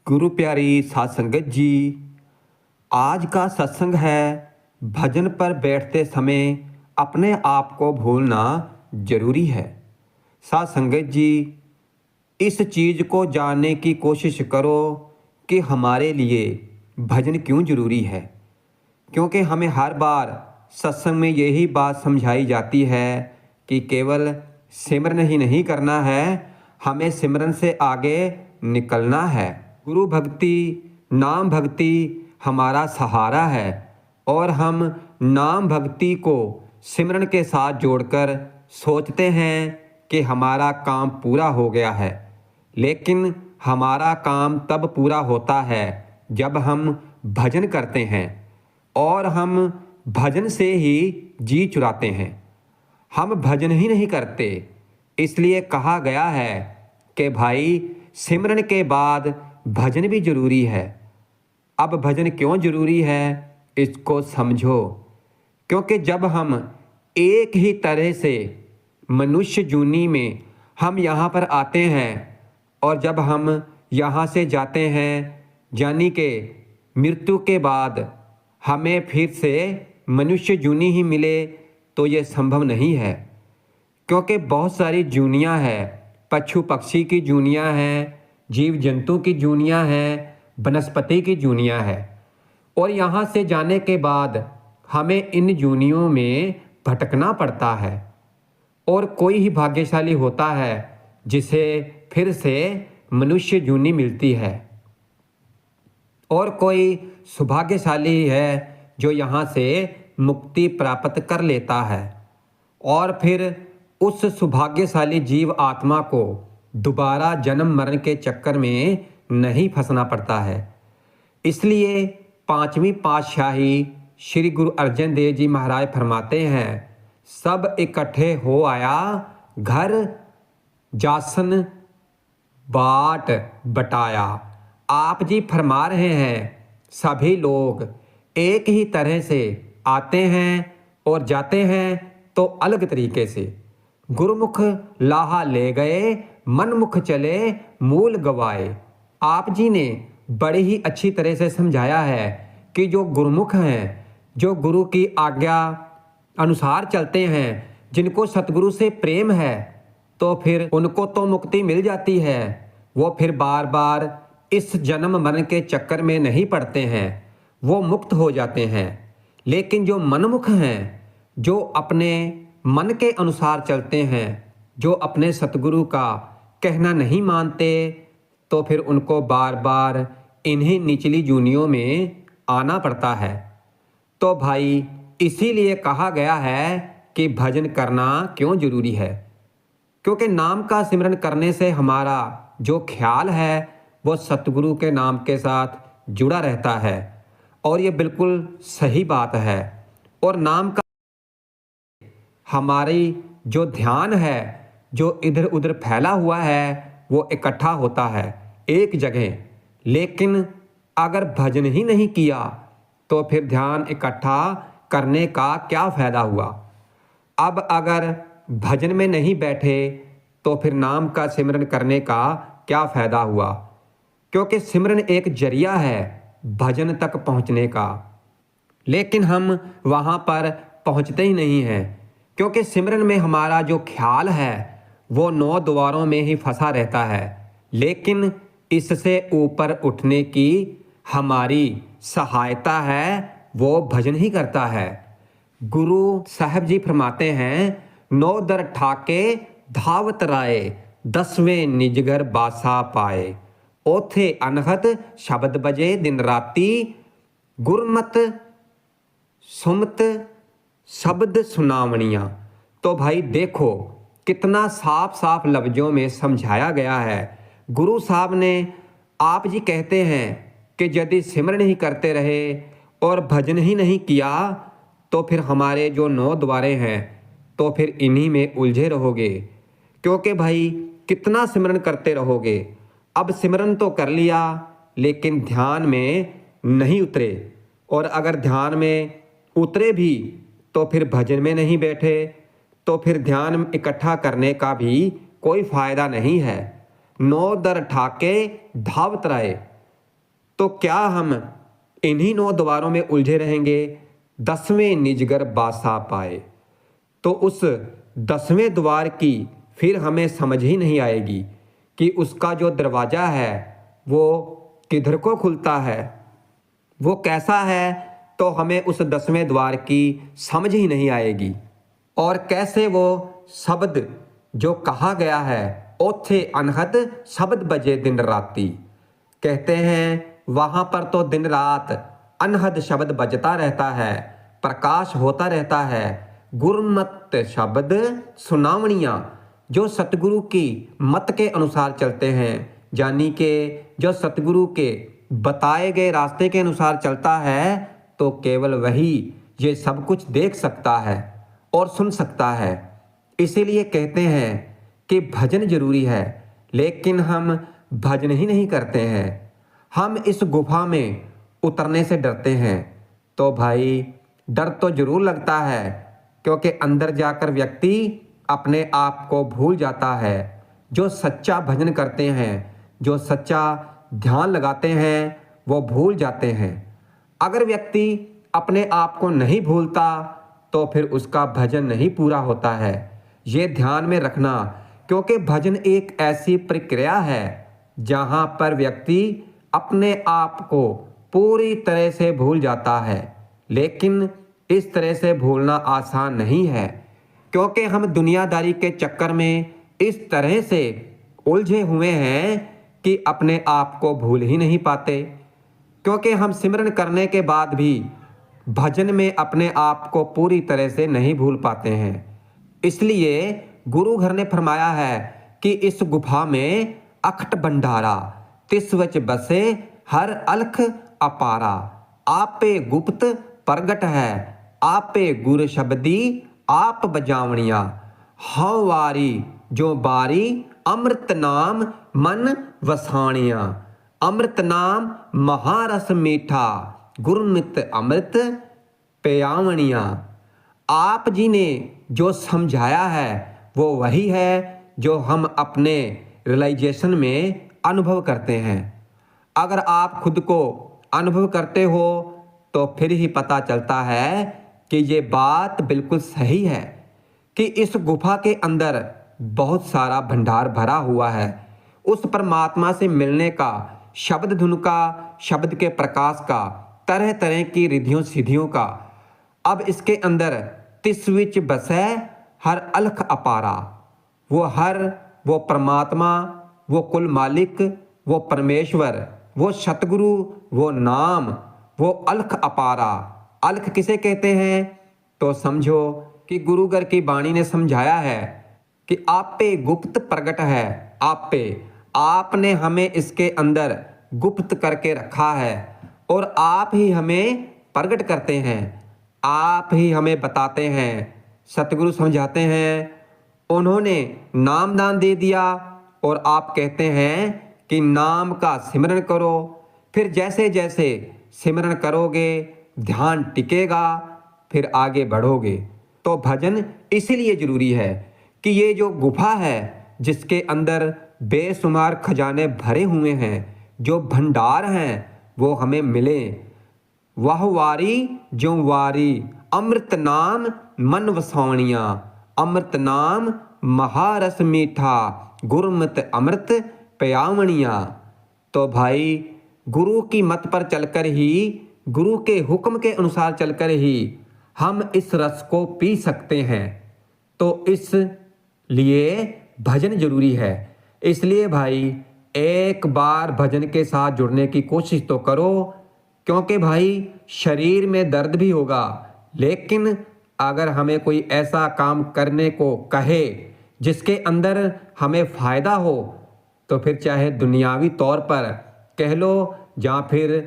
गुरु प्यारी साध संगत जी, आज का सत्संग है भजन पर बैठते समय अपने आप को भूलना जरूरी है। साध संगत जी, इस चीज़ को जानने की कोशिश करो कि हमारे लिए भजन क्यों जरूरी है। क्योंकि हमें हर बार सत्संग में यही बात समझाई जाती है कि केवल सिमरन ही नहीं करना है, हमें सिमरन से आगे निकलना है। गुरु भक्ति, नाम भक्ति हमारा सहारा है और हम नाम भक्ति को सिमरन के साथ जोड़कर सोचते हैं कि हमारा काम पूरा हो गया है। लेकिन हमारा काम तब पूरा होता है जब हम भजन करते हैं और हम भजन से ही जी चुराते हैं। हम भजन ही नहीं करते, इसलिए कहा गया है कि भाई सिमरन के बाद भजन भी जरूरी है। अब भजन क्यों जरूरी है इसको समझो। क्योंकि जब हम एक ही तरह से मनुष्य जूनी में हम यहाँ पर आते हैं और जब हम यहाँ से जाते हैं, यानी कि मृत्यु के बाद हमें फिर से मनुष्य जूनी ही मिले, तो ये संभव नहीं है। क्योंकि बहुत सारी जूनियाँ हैं, पशु पक्षी की जूनियाँ हैं, जीव जंतु की जूनियाँ हैं, वनस्पति की जूनियाँ हैं। और यहाँ से जाने के बाद हमें इन जूनियों में भटकना पड़ता है। और कोई ही भाग्यशाली होता है जिसे फिर से मनुष्य जूनी मिलती है, और कोई सौभाग्यशाली है जो यहाँ से मुक्ति प्राप्त कर लेता है। और फिर उस सौभाग्यशाली जीव आत्मा को दोबारा जन्म मरण के चक्कर में नहीं फंसना पड़ता है। इसलिए पांचवी पातशाही श्री गुरु अर्जन देव जी महाराज फरमाते हैं, सब इकट्ठे हो आया घर जासन बाट बटाया। आप जी फरमा रहे हैं सभी लोग एक ही तरह से आते हैं और जाते हैं, तो अलग तरीके से। गुरुमुख लाहा ले गए, मनमुख चले मूल गवाए। आप जी ने बड़ी ही अच्छी तरह से समझाया है कि जो गुरुमुख हैं, जो गुरु की आज्ञा अनुसार चलते हैं, जिनको सतगुरु से प्रेम है, तो फिर उनको तो मुक्ति मिल जाती है। वो फिर बार बार इस जन्म मरण के चक्कर में नहीं पड़ते हैं, वो मुक्त हो जाते हैं। लेकिन जो मनमुख हैं, जो अपने मन के अनुसार चलते हैं, जो अपने सतगुरु का कहना नहीं मानते, तो फिर उनको बार बार इन्हीं निचली जूनियों में आना पड़ता है। तो भाई इसीलिए कहा गया है कि भजन करना क्यों जरूरी है। क्योंकि नाम का सिमरन करने से हमारा जो ख्याल है वो सतगुरु के नाम के साथ जुड़ा रहता है, और ये बिल्कुल सही बात है। और नाम का हमारी जो ध्यान है, जो इधर उधर फैला हुआ है, वो इकट्ठा होता है एक जगह। लेकिन अगर भजन ही नहीं किया तो फिर ध्यान इकट्ठा करने का क्या फ़ायदा हुआ। अब अगर भजन में नहीं बैठे तो फिर नाम का सिमरन करने का क्या फ़ायदा हुआ। क्योंकि सिमरन एक जरिया है भजन तक पहुंचने का, लेकिन हम वहां पर पहुंचते ही नहीं हैं। क्योंकि सिमरन में हमारा जो ख्याल है वो 9 द्वारों में ही फंसा रहता है। लेकिन इससे ऊपर उठने की हमारी सहायता है वो भजन ही करता है। गुरु साहब जी फरमाते हैं, 9 दर ठाके धावत राए, 10वें निजगर बासा पाए। ओथे अनहत शब्द बजे दिन राती, गुरमत सुमत शब्द सुनावनियाँ। तो भाई देखो कितना साफ साफ लफ्जों में समझाया गया है। गुरु साहब ने, आप जी कहते हैं कि यदि सिमरन ही करते रहे और भजन ही नहीं किया तो फिर हमारे जो 9 द्वारे हैं तो फिर इन्हीं में उलझे रहोगे। क्योंकि भाई कितना सिमरन करते रहोगे। अब सिमरन तो कर लिया लेकिन ध्यान में नहीं उतरे, और अगर ध्यान में उतरे भी तो फिर भजन में नहीं बैठे, तो फिर ध्यान इकट्ठा करने का भी कोई फायदा नहीं है। 9 दर ठाके धावत राए, तो क्या हम इन्हीं 9 द्वारों में उलझे रहेंगे? 10वें निजगर बासा पाए, तो उस 10वें द्वार की फिर हमें समझ ही नहीं आएगी कि उसका जो दरवाज़ा है वो किधर को खुलता है, वो कैसा है, तो हमें उस 10वें द्वार की समझ ही नहीं आएगी। और कैसे वो शब्द जो कहा गया है, ओथे अनहद शब्द बजे दिन राती, कहते हैं वहाँ पर तो दिन रात अनहद शब्द बजता रहता है, प्रकाश होता रहता है। गुरमत शब्द सुनावनियाँ, जो सतगुरु की मत के अनुसार चलते हैं, यानी कि जो सतगुरु के बताए गए रास्ते के अनुसार चलता है, तो केवल वही ये सब कुछ देख सकता है और सुन सकता है। इसीलिए कहते हैं कि भजन जरूरी है, लेकिन हम भजन ही नहीं करते हैं। हम इस गुफा में उतरने से डरते हैं। तो भाई डर तो जरूर लगता है, क्योंकि अंदर जाकर व्यक्ति अपने आप को भूल जाता है। जो सच्चा भजन करते हैं, जो सच्चा ध्यान लगाते हैं, वो भूल जाते हैं। अगर व्यक्ति अपने आप को नहीं भूलता तो फिर उसका भजन नहीं पूरा होता है। ये ध्यान में रखना, क्योंकि भजन एक ऐसी प्रक्रिया है जहाँ पर व्यक्ति अपने आप को पूरी तरह से भूल जाता है। लेकिन इस तरह से भूलना आसान नहीं है, क्योंकि हम दुनियादारी के चक्कर में इस तरह से उलझे हुए हैं कि अपने आप को भूल ही नहीं पाते। क्योंकि हम सिमरन करने के बाद भी भजन में अपने आप को पूरी तरह से नहीं भूल पाते हैं। इसलिए गुरु घर ने फरमाया है कि इस गुफा में अखट भंडारा, तिस वच बसे हर अलख अपारा। आपे गुप्त प्रगट है, आपे गुर शब्दी आप बजावनिया। हव वारी जो बारी अमृत नाम मन वसाणिया। अमृत नाम महारस मीठा, गुरमित अमृत पेयावनिया। आप जी ने जो समझाया है वो वही है जो हम अपने रियलाइजेशन में अनुभव करते हैं। अगर आप खुद को अनुभव करते हो तो फिर ही पता चलता है कि ये बात बिल्कुल सही है कि इस गुफा के अंदर बहुत सारा भंडार भरा हुआ है। उस परमात्मा से मिलने का, शब्द धुन का, शब्द के प्रकाश का, तरह तरह की रिधियों सिद्धियों का। अब इसके अंदर तिस विच बसै हर अलख अपारा। वो परमात्मा, वो कुल मालिक, वो परमेश्वर, वो सतगुरु, वो नाम, वो अलख अपारा। अलख किसे कहते हैं? तो समझो कि गुरुगर की वाणी ने समझाया है कि आपे गुप्त प्रगट है। आपने हमें इसके अंदर गुप्त करके रखा है और आप ही हमें प्रगट करते हैं, आप ही हमें बताते हैं। सतगुरु समझाते हैं, उन्होंने नाम दान दे दिया और आप कहते हैं कि नाम का सिमरन करो। फिर जैसे जैसे सिमरन करोगे, ध्यान टिकेगा, फिर आगे बढ़ोगे। तो भजन इसीलिए जरूरी है कि ये जो गुफा है जिसके अंदर बेशुमार खजाने भरे हुए हैं, जो भंडार हैं, वो हमें मिले। वह वारी जो वारी अमृत नाम मन वसाणिया। अमृत नाम महारस मीठा, गुरमत अमृत प्यावनिया। तो भाई गुरु की मत पर चलकर ही, गुरु के हुक्म के अनुसार चलकर ही हम इस रस को पी सकते हैं। तो इस लिए भजन जरूरी है। इसलिए भाई एक बार भजन के साथ जुड़ने की कोशिश तो करो, क्योंकि भाई शरीर में दर्द भी होगा, लेकिन अगर हमें कोई ऐसा काम करने को कहे जिसके अंदर हमें फ़ायदा हो, तो फिर चाहे दुनियावी तौर पर कह लो या फिर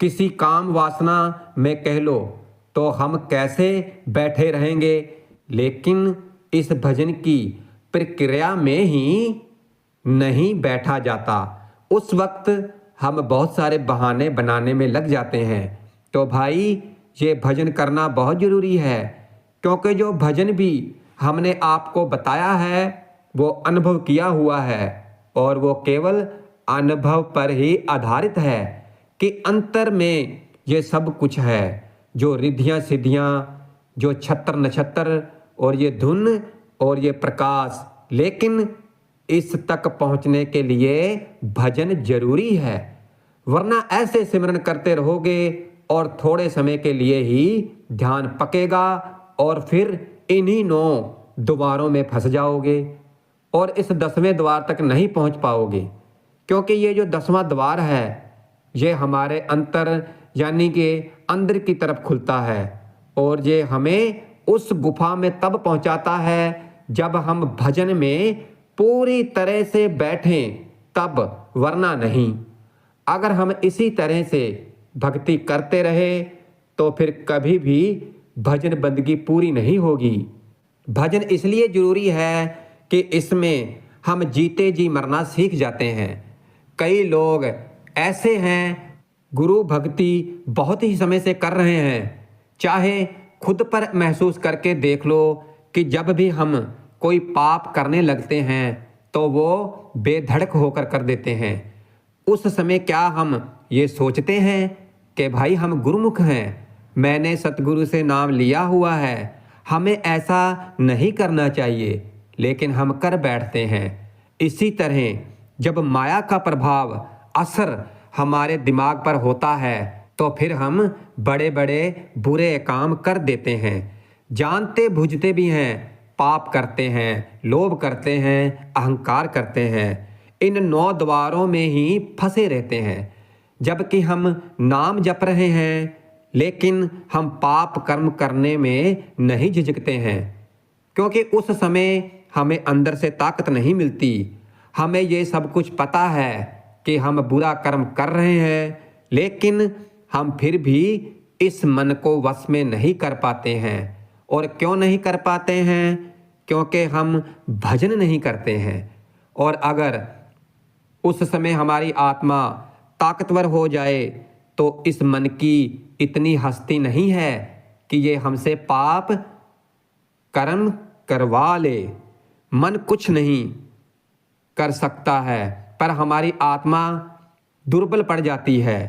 किसी काम वासना में कह लो, तो हम कैसे बैठे रहेंगे। लेकिन इस भजन की प्रक्रिया में ही नहीं बैठा जाता। उस वक्त हम बहुत सारे बहाने बनाने में लग जाते हैं। तो भाई ये भजन करना बहुत ज़रूरी है, क्योंकि जो भजन भी हमने आपको बताया है वो अनुभव किया हुआ है और वो केवल अनुभव पर ही आधारित है। कि अंतर में ये सब कुछ है, जो रिद्धियाँ सिद्धियाँ, जो छत्र नक्षत्र और ये धुन और ये प्रकाश। लेकिन इस तक पहुँचने के लिए भजन जरूरी है, वरना ऐसे सिमरन करते रहोगे और थोड़े समय के लिए ही ध्यान पकेगा और फिर इन्हीं 9 द्वारों में फंस जाओगे और इस 10वें द्वार तक नहीं पहुंच पाओगे। क्योंकि ये जो 10वां द्वार है ये हमारे अंतर यानी कि अंदर की तरफ खुलता है और ये हमें उस गुफा में तब पहुंचाता है जब हम भजन में पूरी तरह से बैठें तब, वरना नहीं। अगर हम इसी तरह से भक्ति करते रहे तो फिर कभी भी भजन बंदगी पूरी नहीं होगी। भजन इसलिए जरूरी है कि इसमें हम जीते जी मरना सीख जाते हैं। कई लोग ऐसे हैं गुरु भक्ति बहुत ही समय से कर रहे हैं, चाहे खुद पर महसूस करके देख लो कि जब भी हम कोई पाप करने लगते हैं तो वो बेधड़क होकर कर देते हैं। उस समय क्या हम ये सोचते हैं कि भाई हम गुरुमुख हैं, मैंने सतगुरु से नाम लिया हुआ है, हमें ऐसा नहीं करना चाहिए, लेकिन हम कर बैठते हैं। इसी तरह जब माया का प्रभाव असर हमारे दिमाग पर होता है तो फिर हम बड़े बड़े बुरे काम कर देते हैं, जानते बुझते भी हैं, पाप करते हैं, लोभ करते हैं, अहंकार करते हैं, इन 9 द्वारों में ही फंसे रहते हैं। जबकि हम नाम जप रहे हैं लेकिन हम पाप कर्म करने में नहीं झिझकते हैं, क्योंकि उस समय हमें अंदर से ताकत नहीं मिलती। हमें ये सब कुछ पता है कि हम बुरा कर्म कर रहे हैं, लेकिन हम फिर भी इस मन को वश में नहीं कर पाते हैं। और क्यों नहीं कर पाते हैं? क्योंकि हम भजन नहीं करते हैं। और अगर उस समय हमारी आत्मा ताकतवर हो जाए तो इस मन की इतनी हस्ती नहीं है कि ये हमसे पाप कर्म करवा ले। मन कुछ नहीं कर सकता है, पर हमारी आत्मा दुर्बल पड़ जाती है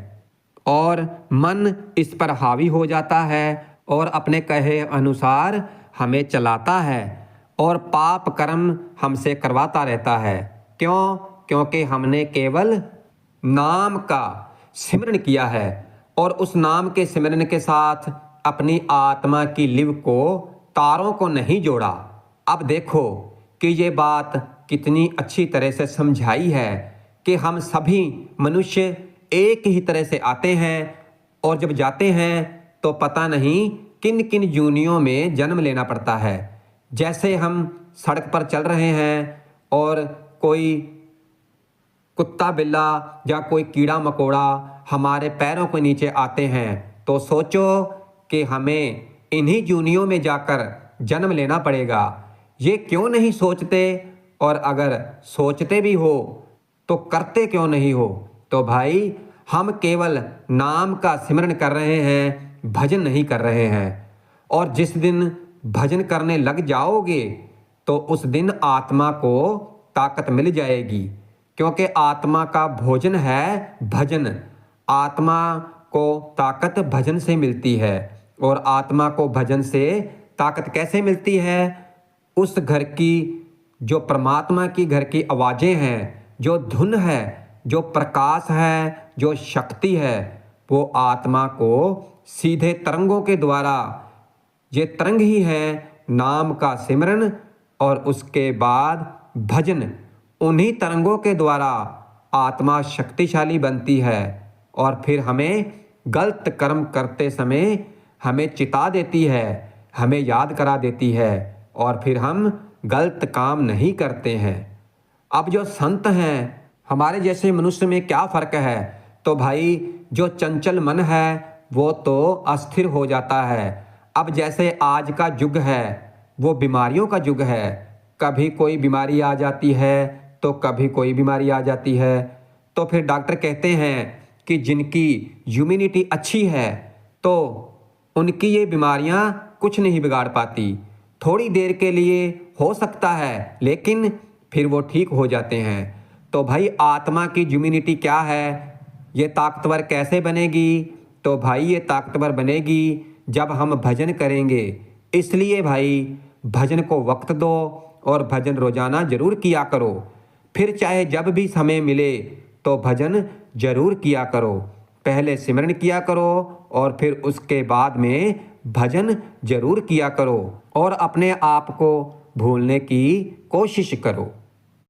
और मन इस पर हावी हो जाता है और अपने कहे अनुसार हमें चलाता है और पाप कर्म हमसे करवाता रहता है। क्यों? क्योंकि हमने केवल नाम का सिमरन किया है और उस नाम के सिमरन के साथ अपनी आत्मा की लिव को, तारों को नहीं जोड़ा। अब देखो कि ये बात कितनी अच्छी तरह से समझाई है कि हम सभी मनुष्य एक ही तरह से आते हैं और जब जाते हैं तो पता नहीं किन किन जूनियों में जन्म लेना पड़ता है। जैसे हम सड़क पर चल रहे हैं और कोई कुत्ता बिल्ला या कोई कीड़ा मकोड़ा हमारे पैरों के नीचे आते हैं तो सोचो कि हमें इन्हीं जूनियों में जाकर जन्म लेना पड़ेगा। ये क्यों नहीं सोचते? और अगर सोचते भी हो तो करते क्यों नहीं हो? तो भाई हम केवल नाम का सिमरन कर रहे हैं, भजन नहीं कर रहे हैं। और जिस दिन भजन करने लग जाओगे तो उस दिन आत्मा को ताकत मिल जाएगी, क्योंकि आत्मा का भोजन है भजन। आत्मा को ताकत भजन से मिलती है। और आत्मा को भजन से ताकत कैसे मिलती है? उस घर की जो परमात्मा की घर की आवाज़ें हैं, जो धुन है, जो प्रकाश है, जो शक्ति है, वो आत्मा को सीधे तरंगों के द्वारा, ये तरंग ही है नाम का सिमरन और उसके बाद भजन, उन्हीं तरंगों के द्वारा आत्मा शक्तिशाली बनती है और फिर हमें गलत कर्म करते समय हमें चिता देती है, हमें याद करा देती है और फिर हम गलत काम नहीं करते हैं। अब जो संत हैं, हमारे जैसे मनुष्य में क्या फ़र्क है? तो भाई जो चंचल मन है वो तो अस्थिर हो जाता है। अब जैसे आज का युग है वो बीमारियों का युग है, कभी कोई बीमारी आ जाती है तो कभी कोई बीमारी आ जाती है। तो फिर डॉक्टर कहते हैं कि जिनकी इम्यूनिटी अच्छी है तो उनकी ये बीमारियां कुछ नहीं बिगाड़ पाती। थोड़ी देर के लिए हो सकता है लेकिन फिर वो ठीक हो जाते हैं। तो भाई आत्मा की इम्यूनिटी क्या है? ये ताकतवर कैसे बनेगी? तो भाई ये ताकतवर बनेगी जब हम भजन करेंगे। इसलिए भाई भजन को वक्त दो और भजन रोजाना जरूर किया करो। फिर चाहे जब भी समय मिले तो भजन जरूर किया करो। पहले सिमरन किया करो और फिर उसके बाद में भजन जरूर किया करो और अपने आप को भूलने की कोशिश करो।